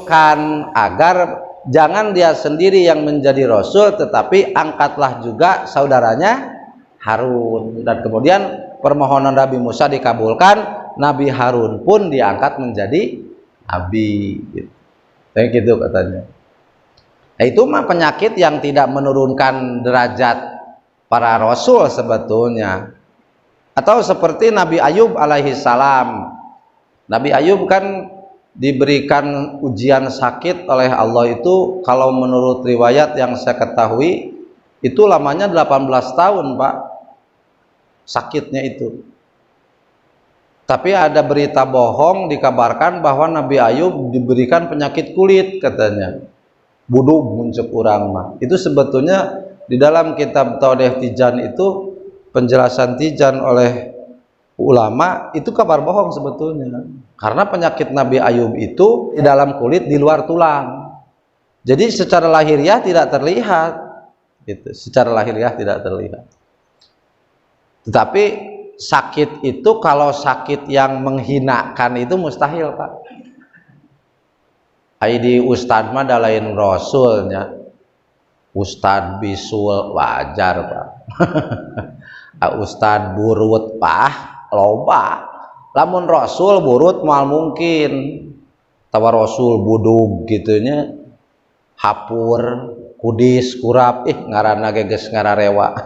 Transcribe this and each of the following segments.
anjurkan agar jangan dia sendiri yang menjadi rasul, tetapi angkatlah juga saudaranya Harun. Dan kemudian permohonan Nabi Musa dikabulkan, Nabi Harun pun diangkat menjadi nabi gitu. Kayak gitu katanya. Nah, itu mah penyakit yang tidak menurunkan derajat para rasul sebetulnya. Atau seperti Nabi Ayub alaihi salam. Nabi Ayub kan diberikan ujian sakit oleh Allah itu, kalau menurut riwayat yang saya ketahui itu lamanya 18 tahun Pak sakitnya itu. Tapi ada berita bohong dikabarkan bahwa Nabi Ayub diberikan penyakit kulit katanya. Budug muncul urang mah. Itu sebetulnya di dalam kitab Taudeh Tijan itu penjelasan Tijan oleh ulama itu kabar bohong sebetulnya. Karena penyakit Nabi Ayub itu di dalam kulit, di luar tulang. Jadi secara lahiriah tidak terlihat. Gitu. Secara lahiriah tidak terlihat. Tetapi sakit itu kalau sakit yang menghinakan itu mustahil Pak. Aidi ustad mah da lain rasulnya. Ustad bisul wajar Pak. Ustad burut Pak loba. Lamun rasul burut mal mungkin. Tawa rasul budug gitunya. Hapur, kudis, kurap, ngaranna geges ngararewa.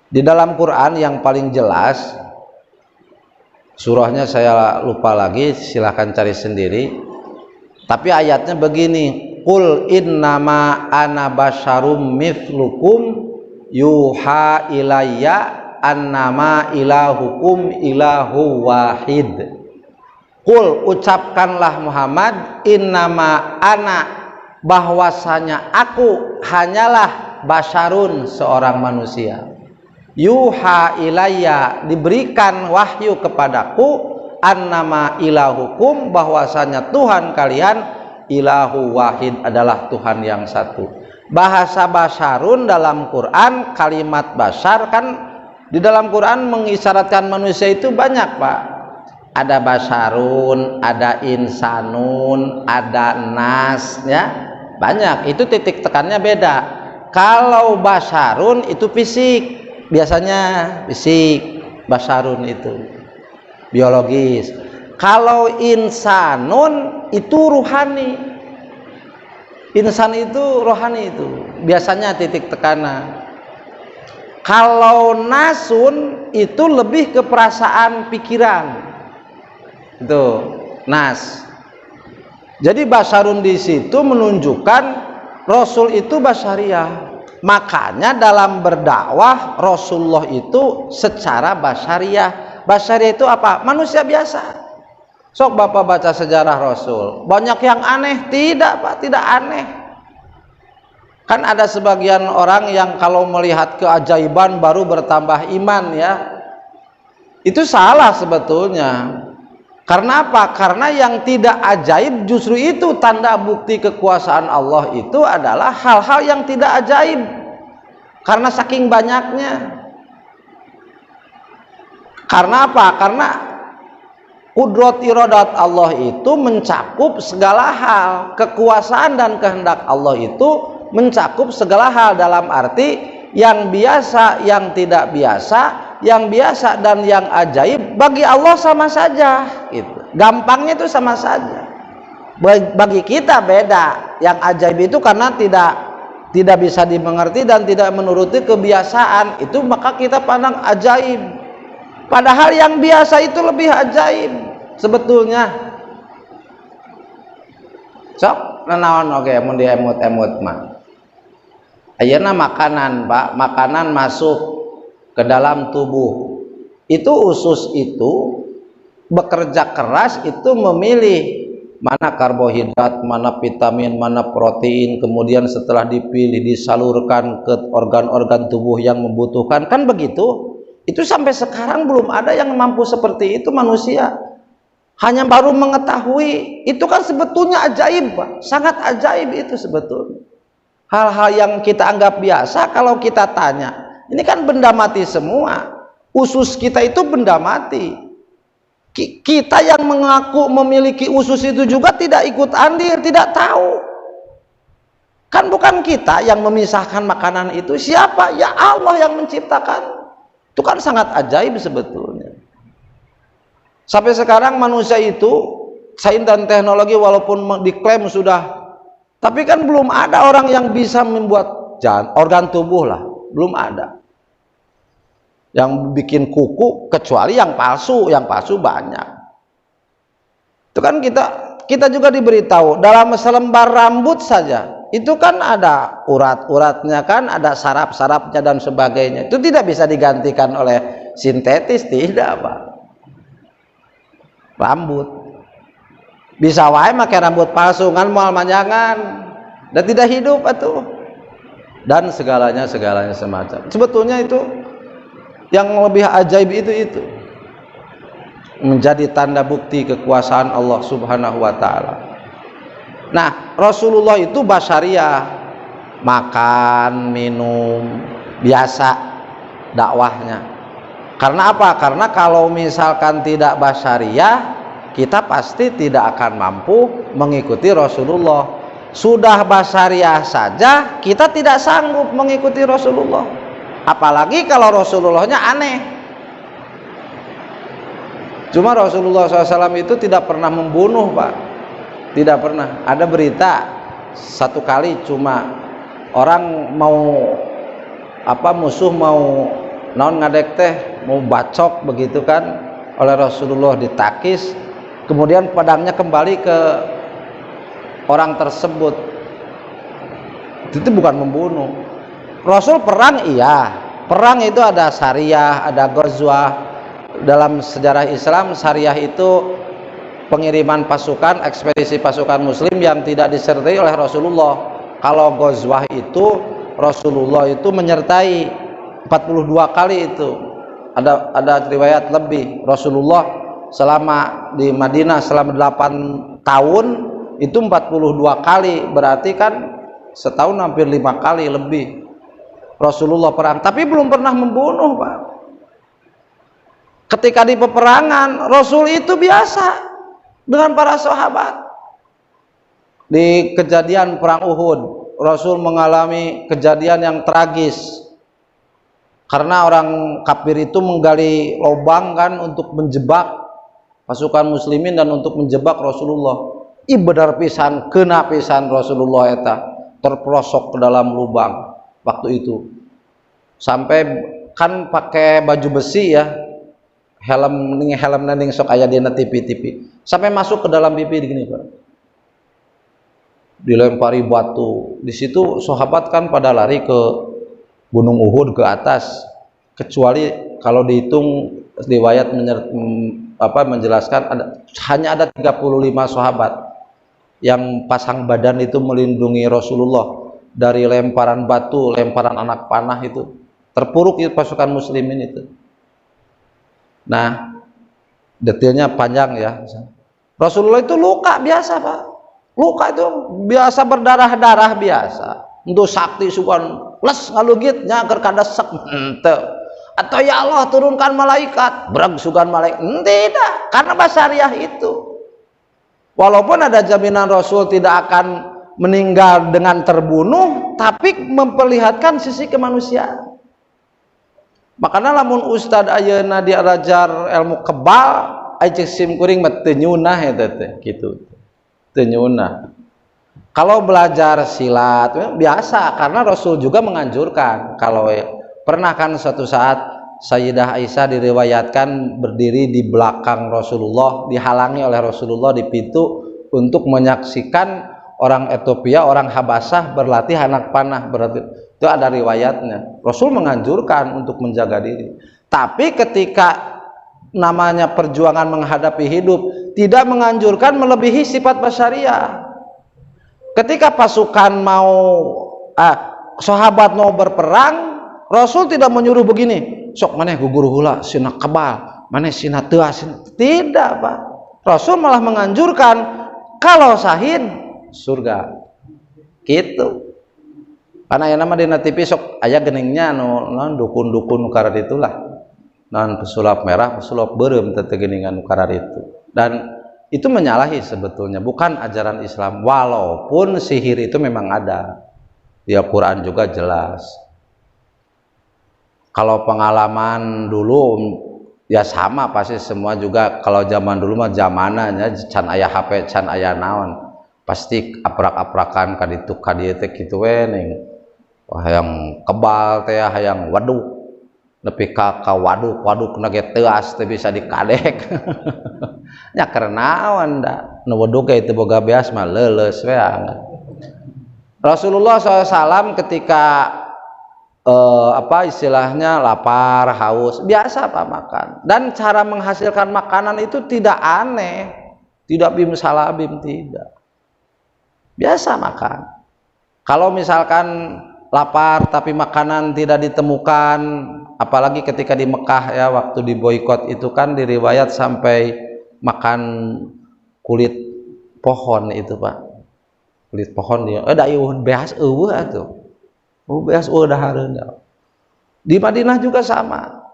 Di dalam Quran yang paling jelas, surahnya saya lupa lagi, silahkan cari sendiri. Tapi ayatnya begini, qul innama ana basyarum mithlukum yuha ilayya annama ilahukum ilahu wahid. Qul, ucapkanlah Muhammad, innama ana, bahwasanya aku hanyalah basyarun, seorang manusia. Yuha ilayya, diberikan wahyu kepadaku, annama ilahukum, bahwasanya Tuhan kalian ilahu wahid, adalah Tuhan yang satu. Bahasa basyarun dalam Quran, kalimat basyar kan di dalam Quran mengisyaratkan manusia itu banyak Pak. Ada basyarun, ada insanun, ada nas, ya banyak. Itu titik tekannya beda. Kalau basyarun itu fisik, biasanya fisik. Basyarun itu biologis. Kalau insanun itu ruhani. Insan itu rohani, itu biasanya titik tekanan. Kalau nasun itu lebih ke perasaan, pikiran. Itu nas. Jadi basyarun di situ menunjukkan Rasul itu basyariah. Makanya dalam berdakwah Rasulullah itu secara basyariah. Basyariah itu apa? Manusia biasa. Sok Bapak baca sejarah Rasul, banyak yang aneh. Tidak Pak, tidak aneh. Kan ada sebagian orang yang kalau melihat keajaiban baru bertambah iman, ya. Itu salah sebetulnya. Karena apa? Karena yang tidak ajaib justru itu tanda bukti kekuasaan Allah, itu adalah hal-hal yang tidak ajaib. Karena saking banyaknya. Karena apa? Karena kudrat iradat Allah itu mencakup segala hal. Kekuasaan dan kehendak Allah itu mencakup segala hal, dalam arti yang biasa, yang tidak biasa, yang biasa dan yang ajaib bagi Allah sama saja gitu. Gampangnya itu sama saja. Bagi kita beda. Yang ajaib itu karena tidak bisa dimengerti dan tidak menuruti kebiasaan, itu maka kita pandang ajaib. Padahal yang biasa itu lebih ajaib sebetulnya. Sok nanaon oge mun diemut-emut mah. Ayeuna makanan, Pak, makanan masuk ke dalam tubuh. Itu usus itu bekerja keras, itu memilih mana karbohidrat, mana vitamin, mana protein, kemudian setelah dipilih disalurkan ke organ-organ tubuh yang membutuhkan, kan begitu. Itu sampai sekarang belum ada yang mampu seperti itu manusia. Hanya baru mengetahui. Itu kan sebetulnya ajaib, Pak. Sangat ajaib itu sebetulnya. Hal-hal yang kita anggap biasa, kalau kita tanya, ini kan benda mati semua. Usus kita itu benda mati. Kita yang mengaku memiliki usus itu juga tidak ikut andil, tidak tahu. Kan bukan kita yang memisahkan makanan itu, siapa? Ya Allah yang menciptakan. Itu kan sangat ajaib sebetulnya. Sampai sekarang manusia itu sains dan teknologi walaupun diklaim sudah, tapi kan belum ada orang yang bisa membuat organ tubuh lah, belum ada yang bikin kuku kecuali yang palsu banyak. Itu kan kita juga diberitahu dalam selembar rambut saja itu kan ada urat-uratnya, kan ada saraf-sarafnya dan sebagainya. Itu tidak bisa digantikan oleh sintetis, tidak Pak. Rambut bisa wae pakai rambut palsu kan moal manjangan dan tidak hidup atuh, dan segalanya semacam. Sebetulnya itu yang lebih ajaib itu menjadi tanda bukti kekuasaan Allah Subhanahu wa taala. Nah, Rasulullah itu basyariah, makan, minum, biasa dakwahnya. Karena apa? Karena kalau misalkan tidak basyariah, kita pasti tidak akan mampu mengikuti Rasulullah. Sudah basyariah saja kita tidak sanggup mengikuti Rasulullah. Apalagi kalau Rasulullahnya aneh. Cuma Rasulullah SAW itu tidak pernah membunuh Pak, tidak pernah. Ada berita satu kali cuma orang mau musuh mau naon ngadek teh, mau bacok begitu kan, oleh Rasulullah ditakis, kemudian pedangnya kembali ke orang tersebut. Itu bukan membunuh. Rasul perang, iya, perang itu ada syariah, ada ghazwah. Dalam sejarah Islam, syariah itu pengiriman pasukan, ekspedisi pasukan muslim yang tidak disertai oleh Rasulullah. Kalau ghazwah itu Rasulullah itu menyertai 42 kali itu. Ada riwayat lebih. Rasulullah selama di Madinah selama 8 tahun itu 42 kali, berarti kan setahun hampir 5 kali lebih Rasulullah perang, tapi belum pernah membunuh Pak. Ketika di peperangan Rasul itu biasa dengan para sahabat. Di kejadian perang Uhud Rasul mengalami kejadian yang tragis karena orang kafir itu menggali lubang kan untuk menjebak pasukan muslimin dan untuk menjebak Rasulullah. Benar pisan, kena pisan Rasulullah eta terperosok ke dalam lubang. Waktu itu sampai kan pakai baju besi ya, helm nending sok aya dina tipi-tipi, sampai masuk ke dalam pipi gini Pak, dilempari batu. Di situ sahabat kan pada lari ke Gunung Uhud ke atas, kecuali kalau dihitung riwayat menjelaskan hanya ada 35 sahabat yang pasang badan itu melindungi Rasulullah dari lemparan batu, lemparan anak panah itu. Terpuruk itu pasukan muslimin itu. Nah, detailnya panjang ya. Rasulullah itu luka biasa Pak. Luka itu biasa berdarah-darah biasa. Untuk sakti sukan les ngalugit nya keur kadesek henteu. Atau ya Allah turunkan malaikat, brag sugan malaikat. Tidak, karena basyariah itu. Walaupun ada jaminan Rasul tidak akan meninggal dengan terbunuh, tapi memperlihatkan sisi kemanusiaan. Makanya lamun ustad ayeuna diajar ilmu kebal, ajek sim kuring mah teu nyunah eta teh kitu. Teu nyunah. Kalau belajar silat biasa, karena Rasul juga menganjurkan. Kalau pernah kan suatu saat Sayyidah Aisyah diriwayatkan berdiri di belakang Rasulullah, dihalangi oleh Rasulullah di pintu untuk menyaksikan orang Ethiopia, orang Habasyah berlatih anak panah. Berarti itu ada riwayatnya. Rasul menganjurkan untuk menjaga diri. Tapi ketika namanya perjuangan menghadapi hidup, tidak menganjurkan melebihi sifat basyariah. Ketika pasukan sahabat mau berperang, Rasul tidak menyuruh begini, sok maneh gugur heula sina kebal, maneh sina teu. Tidak Pak. Rasul malah menganjurkan kalau syahid surga gitu. Karena yang nama dina TV sok aya geningnya dukun-dukun karena itulah non pesulap merah pesulap berem tetegeningan ukarar itu, dan itu menyalahi sebetulnya, bukan ajaran Islam. Walaupun sihir itu memang ada di Al-Quran juga jelas. Kalau pengalaman dulu ya sama pasti semua juga. Kalau zaman dulu mah zamananya can aya HP, can aya naon, pasti aprak-aprakan kaditu kadieu teh kitu we ning. Wah yang kebal teh hayang waduk nepi ka waduk na ge teuas teh bisa dikadek. Nya kerenawan da nu waduk itu boga beas mah leuleus we. Rasulullah SAW ketika istilahnya lapar, haus, biasa Pak makan, dan cara menghasilkan makanan itu tidak aneh, tidak bim salabim, tidak, biasa makan. Kalau misalkan lapar tapi makanan tidak ditemukan, apalagi ketika di Mekah ya, waktu di boikot itu kan diriwayat sampai makan kulit pohon itu Pak, kulit pohon dia da ieu beas eueuh atuh. Beas dahareuna. Di Madinah juga sama.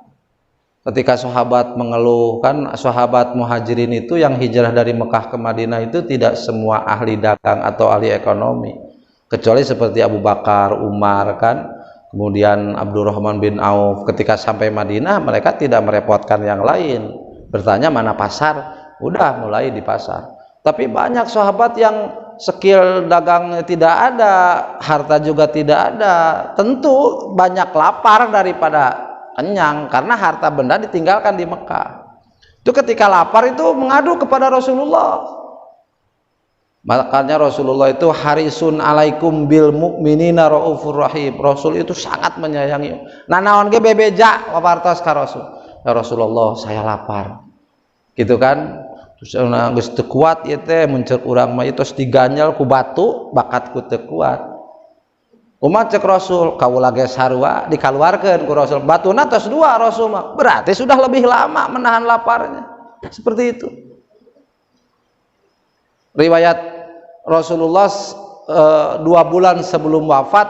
Ketika sahabat mengeluh, kan sahabat muhajirin itu yang hijrah dari Mekah ke Madinah itu tidak semua ahli dagang atau ahli ekonomi, kecuali seperti Abu Bakar, Umar kan, kemudian Abdurrahman bin Auf. Ketika sampai Madinah mereka tidak merepotkan yang lain, bertanya mana pasar, udah mulai di pasar. Tapi banyak sahabat yang skill dagangnya tidak ada, harta juga tidak ada, tentu banyak lapar daripada kenyang karena harta benda ditinggalkan di Mekah. Itu ketika lapar itu mengadu kepada Rasulullah. Makanya Rasulullah itu harisun alaikum bil mu'minina raufur rahim. Rasul itu sangat menyayangi. Nah naon ge bebeja wapartos ka Rasul. Ya Rasulullah, saya lapar. Gitu kan? Terus geus teu kuat ieu teh muncul urang mah tos diganjel ku batu bakatku teu kuat. Umat cek Rasul kaula ge sarua dikaluarkeun ku Rasul. Batuna tos 2 Rasul mah. Berarti sudah lebih lama menahan laparnya. Seperti itu. Riwayat Rasulullah 2 bulan sebelum wafat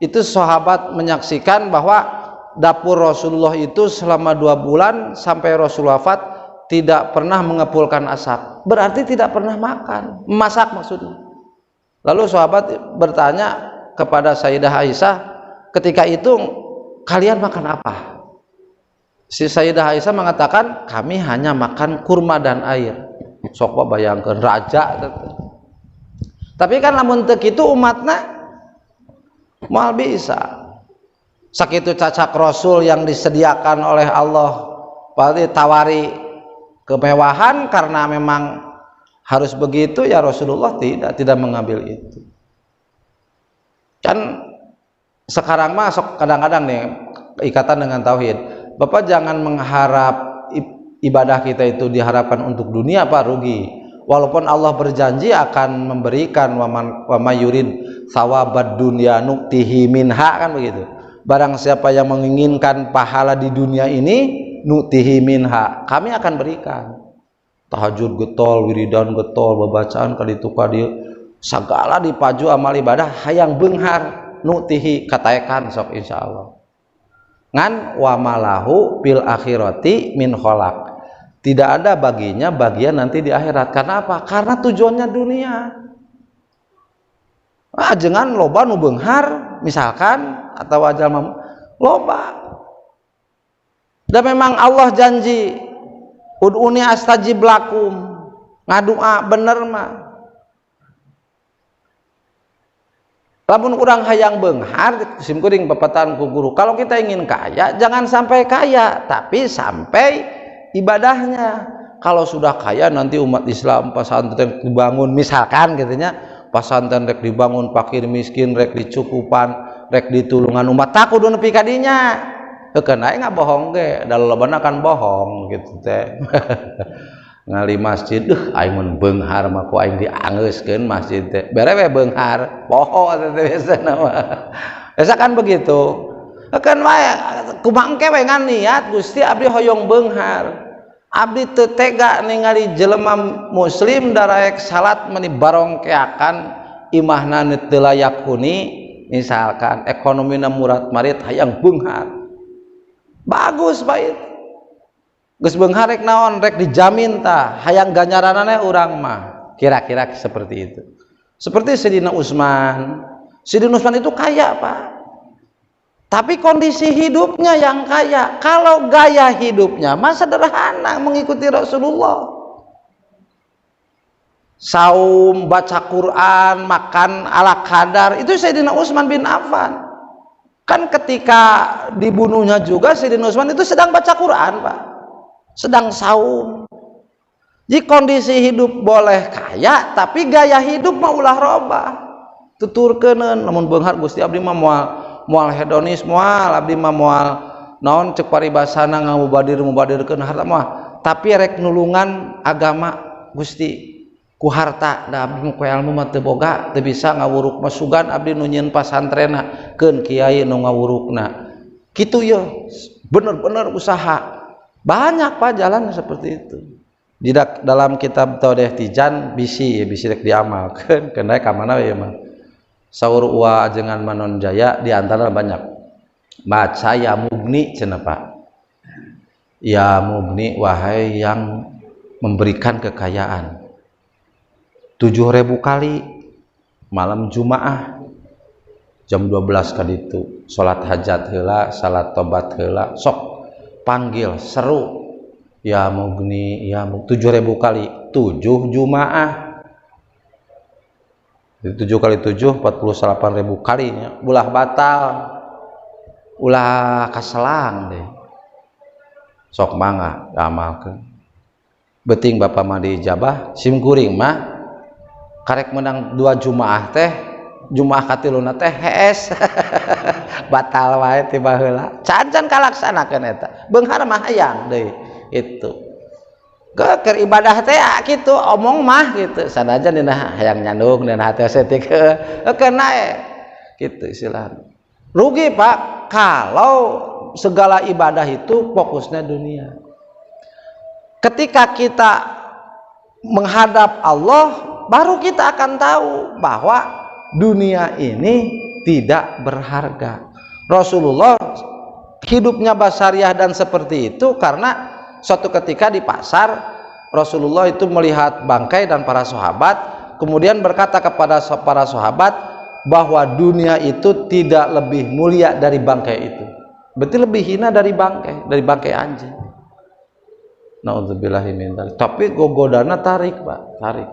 itu sahabat menyaksikan bahwa dapur Rasulullah itu selama 2 bulan sampai Rasul wafat tidak pernah mengepulkan asap, berarti tidak pernah makan, memasak maksudnya. Lalu sahabat bertanya kepada Sayyidah Aisyah, ketika itu kalian makan apa? Si Sayyidah Aisyah mengatakan, kami hanya makan kurma dan air. Sok bayangkeun raja. Tapi kan lamun teu kitu umatna moal bisa. Sakitu cacak Rasul yang disediakan oleh Allah, pasti tawari kemewahan karena memang harus begitu ya, Rasulullah tidak mengambil itu. Kan sekarang mah kadang-kadang nih ikatan dengan tauhid. Bapak jangan mengharap ibadah kita itu diharapkan untuk dunia, Pak, rugi. Walaupun Allah berjanji akan memberikan wa mayurid thawabad dunya nuktihi minha, kan begitu. Barang siapa yang menginginkan pahala di dunia ini, nuktihi minha, kami akan berikan. Tahajud getol, wiridan getol, babacaan kaditu kadieu, sagala dipaju amal ibadah hayang beunghar, nuktihi kataekan sok insyaallah. Ngan wa malahu bil akhirati min kholaq. Tidak ada baginya bagian nanti di akhirat. Karena apa? Karena tujuannya dunia. Jangan loba nu beunghar misalkan, atau ajal loba. Dan memang Allah janji ud'uni astajib lakum, ngadua bener mah. Lamun urang hayang beunghar sim kuring pepatan ku guru, kalau kita ingin kaya jangan sampai kaya, tapi sampai ibadahnya. Kalau sudah kaya nanti umat Islam pesantren dibangun misalkan gitunya, pesantren rek dibangun, fakir miskin rek dicukupan, rek ditulungan umat, tak kudu nepi ka dinya. Kena nggak bohong ge, dalolobana kan bohong gitu teh. Ngali masjid, aing mun beunghar mah ku aing diangeuskeun masjid teh. Bere we beunghar, poho teh biasana mah. Biasa kan begitu. Keun wae kumangke we ngan niat Gusti abdi hoyong beunghar. Abdi teu tega ningali jelema muslim daraek salat meni barongkeakan imahna teu layak huni, misalkan ekonomina murat marit hayang beunghar. Bagus baik, geus beunghar rek naon, rek dijamin tah hayang ganjaranana urang mah. Kira-kira seperti itu. Seperti Sayyidina Utsman. Sayyidina Utsman itu kaya, Pak. Tapi kondisi hidupnya yang kaya. Kalau gaya hidupnya mah sederhana mengikuti Rasulullah. Saum, baca Quran, makan ala kadar, itu Sayyidina Utsman bin Affan. Kan ketika dibunuhnya juga Sayyidina Utsman itu sedang baca Quran, Pak. Sedang saum. Jadi kondisi hidup boleh kaya, tapi gaya hidup mah ulah robah. Tuturkeuneun lamun beunghar Gusti abdi mah moal hedonis, moal abdi mah moal naon cek paribasana ngamubadir-mubadirkeun harta mah. Tapi rek nulungan agama Gusti ku harta da abdi mah ku ilmu mah teu boga, teu bisa ngawuruk mah sugan abdi nu nyieun pasantrenna keun kiai nu ngawurukna. Kitu ye, bener-bener usaha. Banyak Pak jalan seperti itu. Di dalam kitab Taudeh Tijan bisi rek diamalkeun keun ka mana we mah. Saur Uwa Ajengan Manon Jaya di antara banyak. Baca ya mugni cenah Pak. Ya mugni wahai yang memberikan kekayaan. 7.000 kali malam Jumaah jam 12 kali itu salat hajat heula, salat tobat heula, sok panggil seru ya mugni ya 7.000 kali 7 Jumaah. 7 kali 7 48.000 kalinya ulah batal ulah kaselang deh sok mangga amalkeun beuting Bapak mah dijabah sim kuring mah karek menang 2 Jumaah teh Jumaah katiluna teh hees batal wae tiba heula can kalaksanakeun eta beunghar mah hayang deui itu keur ibadah teh kitu omong mah kitu sanajan dina hayang nyandung dina hati setik kena kitu istilahna rugi Pak kalau segala ibadah itu fokusnya dunia. Ketika kita menghadap Allah baru kita akan tahu bahwa dunia ini tidak berharga. Rasulullah hidupnya basariah dan seperti itu karena suatu ketika di pasar Rasulullah itu melihat bangkai dan para sahabat kemudian berkata kepada para sahabat bahwa dunia itu tidak lebih mulia dari bangkai itu. Berarti lebih hina dari bangkai anjing. Nauzubillahi min dzalik. Tapi gogodana tarik, Pak, tarik.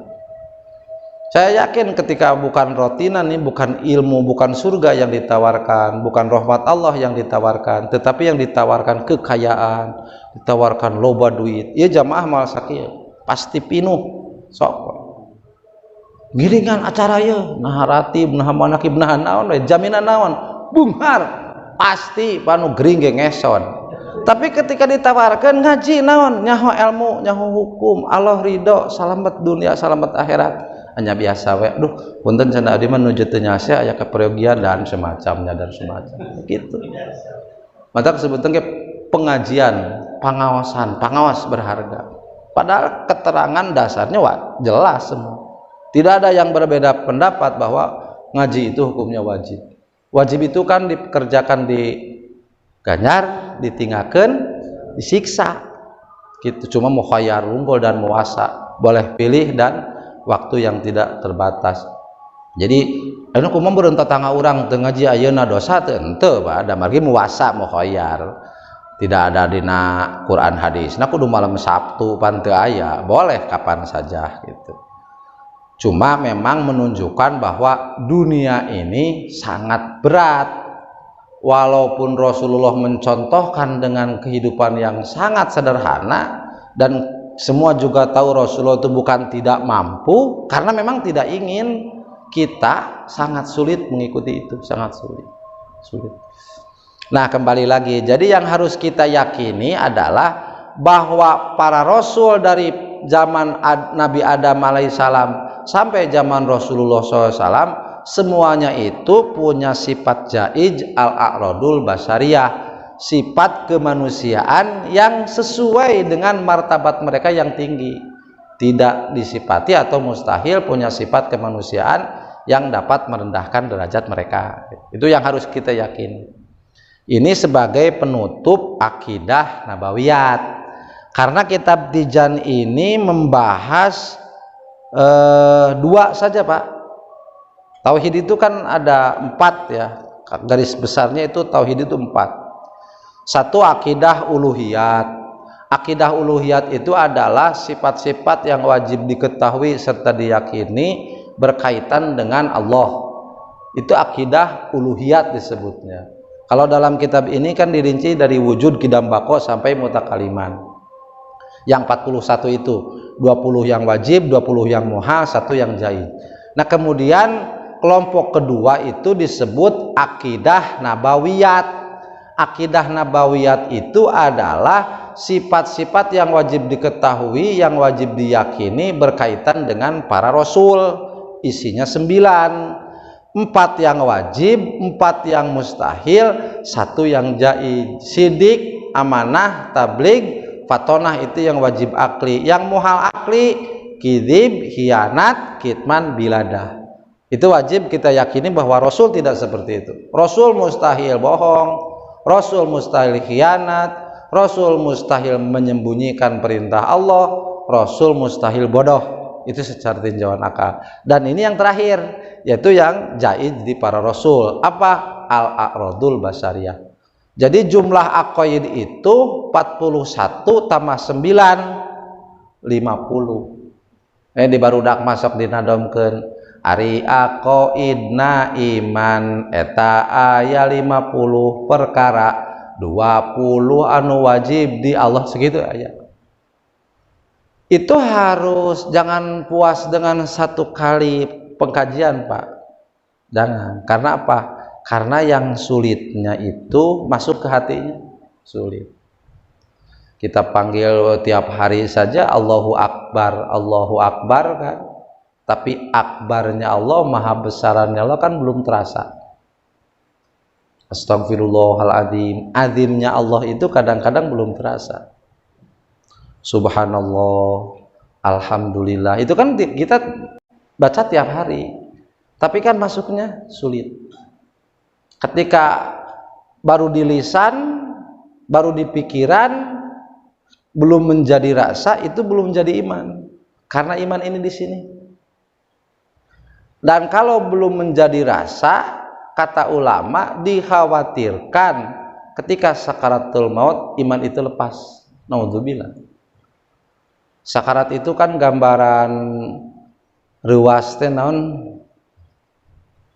Saya yakin ketika bukan rotinan nih, bukan ilmu, bukan surga yang ditawarkan, bukan rahmat Allah yang ditawarkan, tetapi yang ditawarkan kekayaan, ditawarkan loba duit. Ya jamaah mal sakieu pasti pinuh sok. Giringan acara ye, nah ratib, nah manakib, nah naon we, jaminan naon, bunghar pasti panu gering ge ngeson. Tapi ketika ditawarkan ngaji naon, nyaho ilmu, nyaho hukum, Allah ridho, salamet dunia, salamet akhirat. Hanya biasa we, duh punten cenah abdi mah nuju teu nyase aya kepergian dan semacamnya gitu. Mata sebutan ke pengajian, pengawas berharga. Padahal keterangan dasarnya jelas semua. Tidak ada yang berbeda pendapat bahwa ngaji itu hukumnya wajib. Wajib itu kan dikerjakan di ganjar, ditinggalkan, disiksa. Gitu. Cuma mukhayyar unggul dan muasa, boleh pilih dan waktu yang tidak terbatas. Jadi, anu kumaha beureun tatangga urang teu ngaji ayeuna dosa teu henteu, ada margi muasa mukhayyar. Tidak ada dina Quran hadis. Nah kudu malam Sabtu pan teu aya, boleh kapan saja gitu. Cuma memang menunjukkan bahwa dunia ini sangat berat. Walaupun Rasulullah mencontohkan dengan kehidupan yang sangat sederhana dan semua juga tahu Rasulullah itu bukan tidak mampu, karena memang tidak ingin kita sangat sulit mengikuti itu, sangat sulit. Nah kembali lagi, jadi yang harus kita yakini adalah bahwa para Rasul dari zaman Nabi Adam alaihissalam sampai zaman Rasulullah SAW semuanya itu punya sifat jaij al-a'radul basariyah, sifat kemanusiaan yang sesuai dengan martabat mereka yang tinggi, tidak disifati atau mustahil punya sifat kemanusiaan yang dapat merendahkan derajat mereka. Itu yang harus kita yakini. Ini sebagai penutup akidah nabawiyat. Karena kitab Tijan ini membahas dua saja Pak. Tauhid itu kan ada 4 ya, garis besarnya itu tauhid itu 4. Satu, akidah uluhiyat. Akidah uluhiyat itu adalah sifat-sifat yang wajib diketahui serta diyakini berkaitan dengan Allah. Itu akidah uluhiyat disebutnya. Kalau dalam kitab ini kan dirinci dari wujud, qidam, baqo sampai mutakaliman. Yang 41 itu 20 yang wajib, 20 yang muhal, 1 yang jaiz. Nah kemudian kelompok kedua itu disebut akidah nabawiyat. Akidah nabawiyat itu adalah sifat-sifat yang wajib diketahui, yang wajib diyakini berkaitan dengan para rasul. Isinya 9, 4 yang wajib, 4 yang mustahil, 1 yang jaiz. Sidik, amanah, tabligh, fatonah itu yang wajib akli. Yang muhal akli, kidib, khianat, kitman, biladah. Itu wajib kita yakini bahwa rasul tidak seperti itu. Rasul mustahil bohong, rasul mustahil khianat, rasul mustahil menyembunyikan perintah Allah, rasul mustahil bodoh. Itu secara tinjauan akal. Dan ini yang terakhir, yaitu yang jaiz di para rasul. Apa? Al-a'radul basariyah. Jadi jumlah aqaid itu 41 tambah 9 50. Di barudak masuk dinadomkeun ari aqaidna iman eta aya 50 perkara, 20 anu wajib di Allah, segitu aya. Itu harus, jangan puas dengan 1 kali pengkajian Pak, jangan. Karena apa? Karena yang sulitnya itu masuk ke hatinya, sulit. Kita panggil tiap hari saja Allahu Akbar kan, tapi akbarnya Allah, maha besarannya Allah kan belum terasa. Astagfirullahaladzim, azimnya Allah itu kadang-kadang belum terasa. Subhanallah, alhamdulillah, itu kan kita baca tiap hari, tapi kan masuknya sulit. Ketika baru di lisan, baru di pikiran, belum menjadi rasa, itu belum menjadi iman. Karena iman ini di sini. Dan kalau belum menjadi rasa, kata ulama, dikhawatirkan ketika sakaratul maut iman itu lepas. Naudzubillah. Sakarat itu kan gambaran ruas teh naon?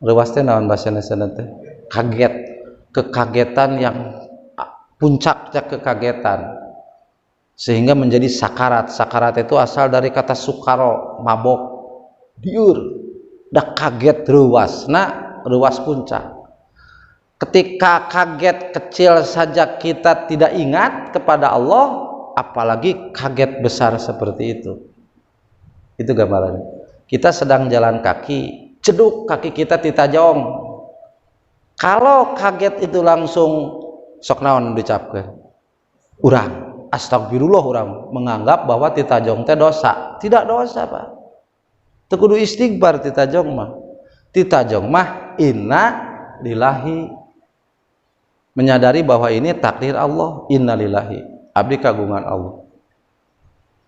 Ruas teh naon bahasa Indonesia teh? Kaget, kekagetan yang puncaknya kekagetan sehingga menjadi sakarat. Sakarat itu asal dari kata sukaro, mabok, diur, dah kaget ruas. Nah, ruas puncak. Ketika kaget kecil saja kita tidak ingat kepada Allah, apalagi kaget besar seperti itu. Itu gambarannya. Kita sedang jalan kaki, ceduk kaki kita titajong. Kalau kaget itu langsung sok naon dicapkeun? Urang, astagfirullah, urang menganggap bahwa titajong teh dosa. Tidak dosa, Pak. Teu kudu istighfar titajong mah. Titajong mah inna lillahi. Menyadari bahwa ini takdir Allah, inna lillahi. Abdi kagungan Allah.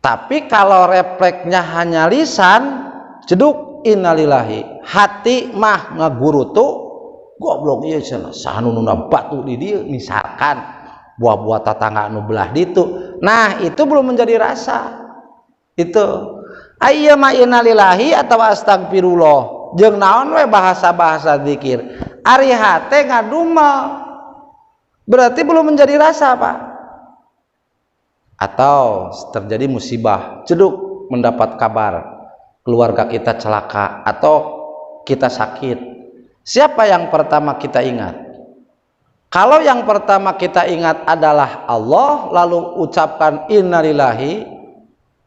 Tapi kalau refleksnya hanya lisan, ceduk innalillahi, hati mah ngagurutu, goblok ieu cenah sanu nuna batu di dieu misalkan buah-buah tatangga anu belah ditu. Nah, itu belum menjadi rasa. Itu aya mah innalillahi atawa astagfirullah. Jeung naon we bahasa-bahasa zikir. Ari hate ngadumel. Berarti belum menjadi rasa, Pak. Atau terjadi musibah, ceduk mendapat kabar keluarga kita celaka atau kita sakit, siapa yang pertama kita ingat? Kalau yang pertama kita ingat adalah Allah, lalu ucapkan innalillahi,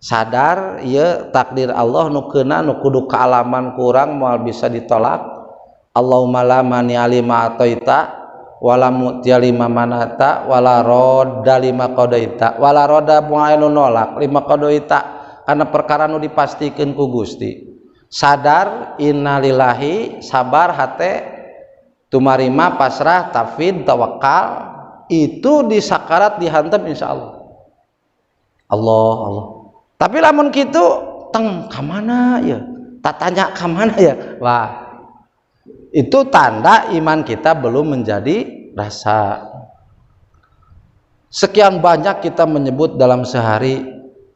sadar ya takdir Allah nu keuna nu kudu kaalaman kurang moal bisa ditolak. Allahumma la mani alima ataita wala mu'tiya lima manata wala rodda lima qadaita wala rodda mu'ainu nolak lima qadaita, karena perkara nu dipastikeun ku Gusti. Sadar innalillahi, sabar hate, tumarima, pasrah, tafwid, tawakal, itu di sakarat dihantam insyaallah. Allah Allah. Tapi lamun kitu teng ka mana ya? Tak tanya ka mana ya? Wah, itu tanda iman kita belum menjadi rasa. Sekian banyak kita menyebut dalam sehari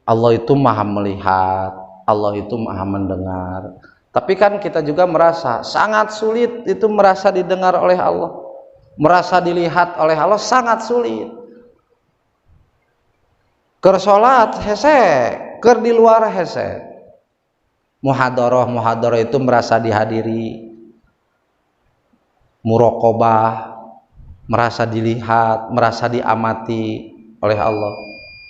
Allah itu maha melihat, Allah itu maha mendengar. Tapi kan kita juga merasa sangat sulit itu merasa didengar oleh Allah, merasa dilihat oleh Allah sangat sulit. Keur salat hese, keur di luar hese. Muhadharah itu merasa dihadiri. Muraqabah, merasa dilihat, merasa diamati oleh Allah.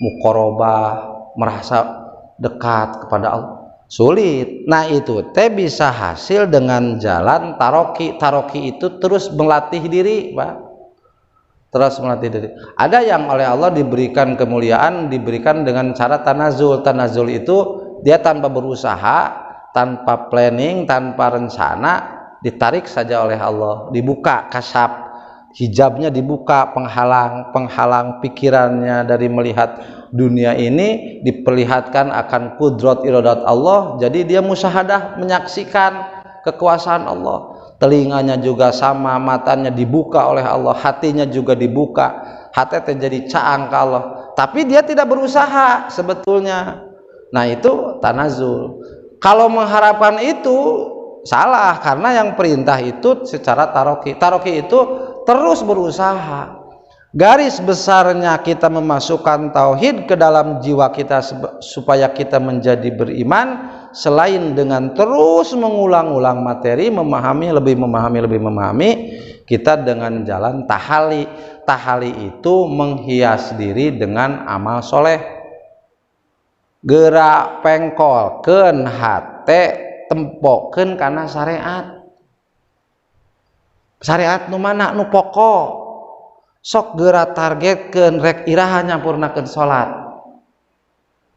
Muqarabah, merasa dekat kepada Allah. Sulit. Nah itu teh bisa hasil dengan jalan taroki. Taroki itu terus melatih diri, Pak. Terus melatih diri. Ada yang oleh Allah diberikan kemuliaan, diberikan dengan cara tanazul. Tanazul itu dia tanpa berusaha, tanpa planning, tanpa rencana, ditarik saja oleh Allah, dibuka kasab, hijabnya dibuka, penghalang pikirannya dari melihat dunia ini, diperlihatkan akan kudrat iradat Allah. Jadi dia musyahadah menyaksikan kekuasaan Allah. Telinganya juga sama, matanya dibuka oleh Allah, hatinya juga dibuka, hati jadi caang ke Allah, tapi dia tidak berusaha sebetulnya. Nah itu tanazul. Kalau mengharapkan itu salah, karena yang perintah itu secara taroki. Taroki itu terus berusaha. Garis besarnya kita memasukkan tauhid ke dalam jiwa kita supaya kita menjadi beriman, selain dengan terus mengulang-ulang materi, lebih memahami, kita dengan jalan tahali. Tahali itu menghias diri dengan amal soleh. Gerak pengkolkeun hate, tempokeun kana syariat. Syariat nu mana nu pokok. Sok geura targetkeun rek iraha nyampurnakeun salat.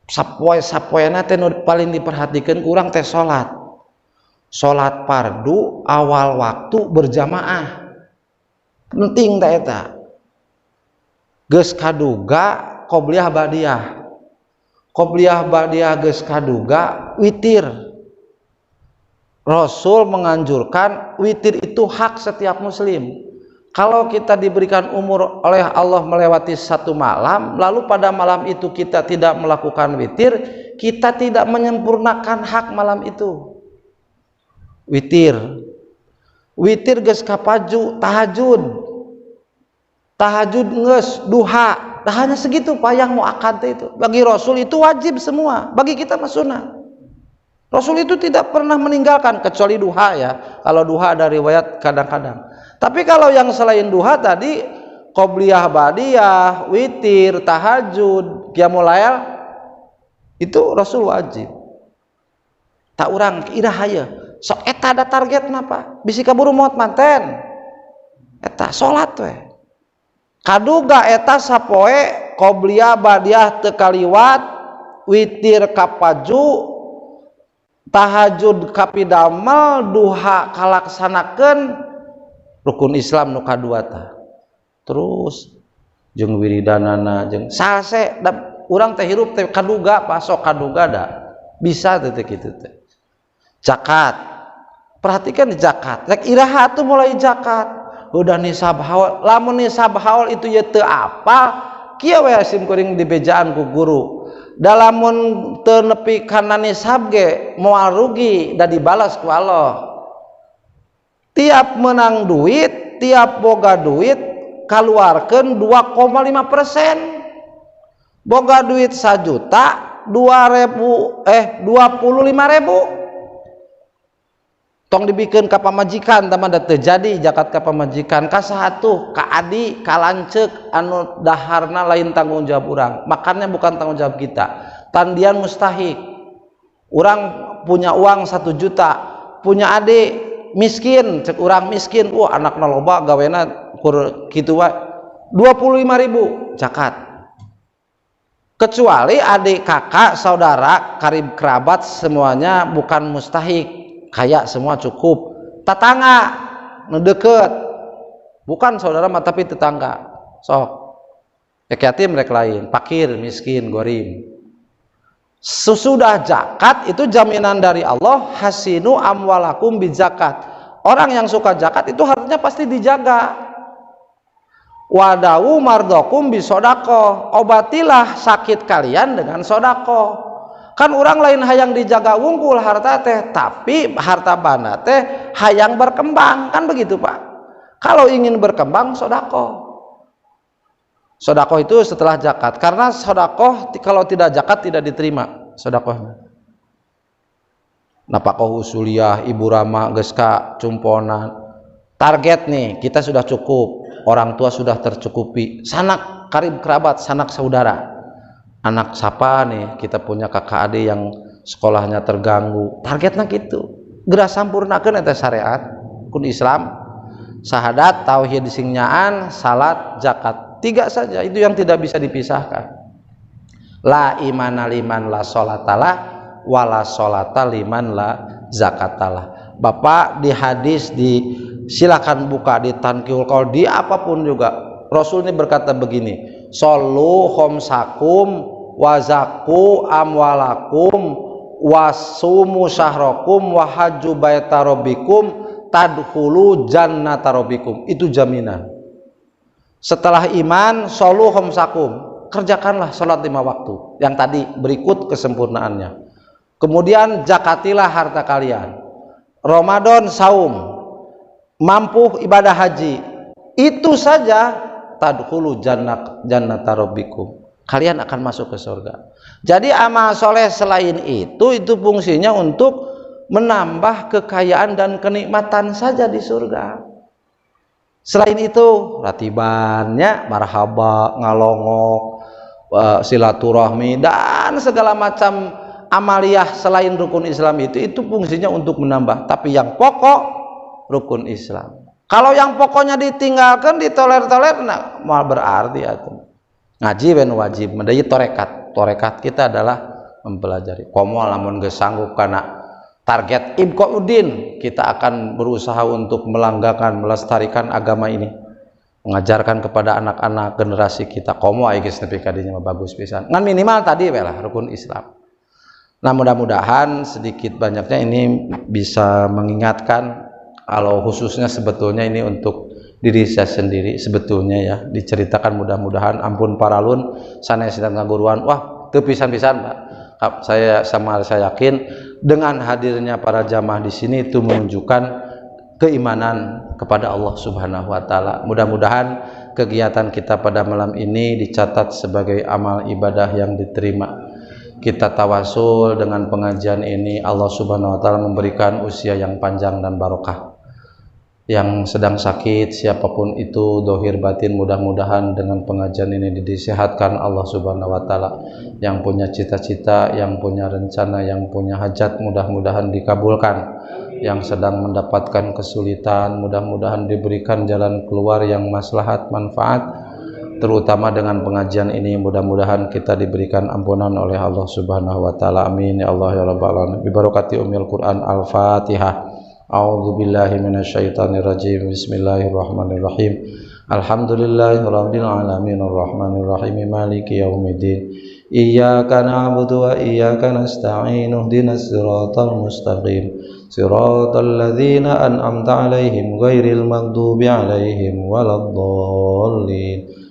Sapoe-sapoena teh nu paling diperhatikeun urang teh salat. Salat fardu awal waktu berjamaah. Penting teh eta. Geus kaduga qobliyah badiah. Qobliyah badiah geus kaduga witir. Rasul menganjurkan witir itu hak setiap muslim. Kalau kita diberikan umur oleh Allah melewati satu malam, lalu pada malam itu kita tidak melakukan witir, kita tidak menyempurnakan hak malam itu. Witir geus kapaju tahajud. Tahajud geus duha. Nah, hanya segitu payang muakkad itu. Bagi Rasul itu wajib semua, bagi kita mah sunnah. Rasul itu tidak pernah meninggalkan kecuali duha ya. Kalau duha ada riwayat kadang-kadang. Tapi kalau yang selain duha tadi, qobliyah badiah, witir, tahajud, qiyamul lail, itu Rasul wajib. Tak urang iraha ya. Sok eta ada target napa? Bisi kaburu maot manten. Eta salat we. Kaduga eta sapoe qobliyah badiah teu kaliwat, witir kapaju, tahajud kapidamel, duha kalaksanakeun, rukun Islam nu kadua tah. Terus jeung wiridanana jeung salse urang teh hirup teh kaduga pasok kaduga da. Bisa teh kitu teh. Zakat. Perhatikan di zakat. Rek iraha tuh mulai zakat. Udah nisab haul. Lamun nisab haul itu ye teu apal, kieu we sim kuring dibejaan ku guru. Dalamun teu nepi kana nisab ge moal rugi da dibalas ku Allah. Tiap menang duit, tiap boga duit, keluarkan 2,5%. Boga duit 1 juta, 25.000. Tong dibikin ka pamajikan, teman da terjadi zakat ka pamajikan, ka satu, ka adi, ka lanceuk anu daharna lain tanggung jawab urang. Makannya bukan tanggung jawab kita. Tandian mustahik. Urang punya uang 1 juta, punya adik miskin, cek urang miskin, anakna loba gawena kur kitu wae 25.000 zakat. Kecuali adik kakak saudara karib kerabat semuanya bukan mustahik, kaya semua cukup. Tetangga nu deukeut bukan saudara mah tapi tetangga sok. Yatim rek lain, fakir, miskin, gorim. Sesudah zakat itu jaminan dari Allah, hasinu amwalakum bizakat. Orang yang suka zakat itu harusnya pasti dijaga. Wadawu mardokum bisodako, obatilah sakit kalian dengan sodako. Kan orang lain hayang dijaga wungkul harta teh, tapi harta bana teh hayang berkembang, kan begitu Pak. Kalau ingin berkembang sodako. Sodakoh itu setelah zakat, karena sodakoh kalau tidak zakat tidak diterima sodakohnya. Napakoh usuliyah, ibu rama, geska, cumponan. Target nih kita sudah cukup, orang tua sudah tercukupi, sanak karib kerabat, sanak saudara. Anak siapa nih, kita punya kakak adik yang sekolahnya terganggu. Targetnya gitu. Gerak sampurnakeun eta syariat kun Islam. Syahadat, tauhid singnyaan, salat, zakat. 3 saja itu yang tidak bisa dipisahkan. La imana liman la sholatalah wala sholata liman la zakatalah. Bapak di hadis silakan buka di Tanqihul Qaul di apapun juga. Rasul ini berkata begini, shollu khamsakum wazaku amwalakum wasumu syahrakum wahaju baita rabbikum tadkhulu jannata rabbikum. Itu jaminan. Setelah iman, shollu khamsakum, kerjakanlah sholat 5 waktu yang tadi berikut kesempurnaannya. Kemudian zakatilah harta kalian. Ramadan saum, mampu ibadah haji. Itu saja tadkhulu jannata rabbikum. Kalian akan masuk ke surga. Jadi amal soleh selain itu fungsinya untuk menambah kekayaan dan kenikmatan saja di surga. Selain itu ratibannya, marhaba, ngalongok, silaturahmi dan segala macam amaliyah selain rukun Islam itu fungsinya untuk menambah. Tapi yang pokok rukun Islam. Kalau yang pokoknya ditinggalkan, ditoler-toler, nah mal berarti atuh. Ngaji ben wajib, mendeui torekat. Torekat kita adalah mempelajari. Komo lamun geus sanggup kana target ibqaudin, kita akan berusaha untuk melanggakan, melestarikan agama ini, mengajarkan kepada anak-anak generasi kita. Komo aya geus nepi ka dinya bagus pisan. Ngan minimal tadi we lah rukun Islam. Nah, mudah-mudahan sedikit banyaknya ini bisa mengingatkan, kalau khususnya sebetulnya ini untuk diri saya sendiri sebetulnya ya, diceritakan mudah-mudahan ampun paralun sanes sedang ngaguruan. Wah, teu pisan-pisan Pak. Saya yakin dengan hadirnya para jamaah di sini itu menunjukkan keimanan kepada Allah Subhanahu wa taala. Mudah-mudahan kegiatan kita pada malam ini dicatat sebagai amal ibadah yang diterima. Kita tawasul dengan pengajian ini, Allah Subhanahu wa taala memberikan usia yang panjang dan barokah. Yang sedang sakit siapapun itu dohir batin, mudah-mudahan dengan pengajian ini disehatkan Allah Subhanahu wa taala. Yang punya cita-cita, yang punya rencana, yang punya hajat, mudah-mudahan dikabulkan. Yang sedang mendapatkan kesulitan, mudah-mudahan diberikan jalan keluar yang maslahat, manfaat. Terutama dengan pengajian ini, mudah-mudahan kita diberikan ampunan oleh Allah Subhanahu wa taala. Amin ya Allah ya rabbal alamin. Bi barakati ummil Quran. Al-Fatihah. A'udzu billahi minasyaitonir rajim. Bismillahirrahmanirrahim. Alhamdulillahirabbil alamin arrahmanir rahim maliki yaumiddin. Iyyaka na'budu wa iyyaka nasta'in. Ihdinas siratal mustaqim. Siratal ladzina an'amta 'alaihim ghairil maghdubi 'alaihim waladdallin.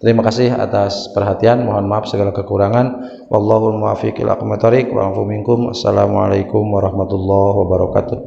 Terima kasih atas perhatian. Mohon maaf segala kekurangan. Wallahul muwaffiq ila aqwamit thoriq wa afu minkum. Assalamualaikum warahmatullahi wabarakatuh.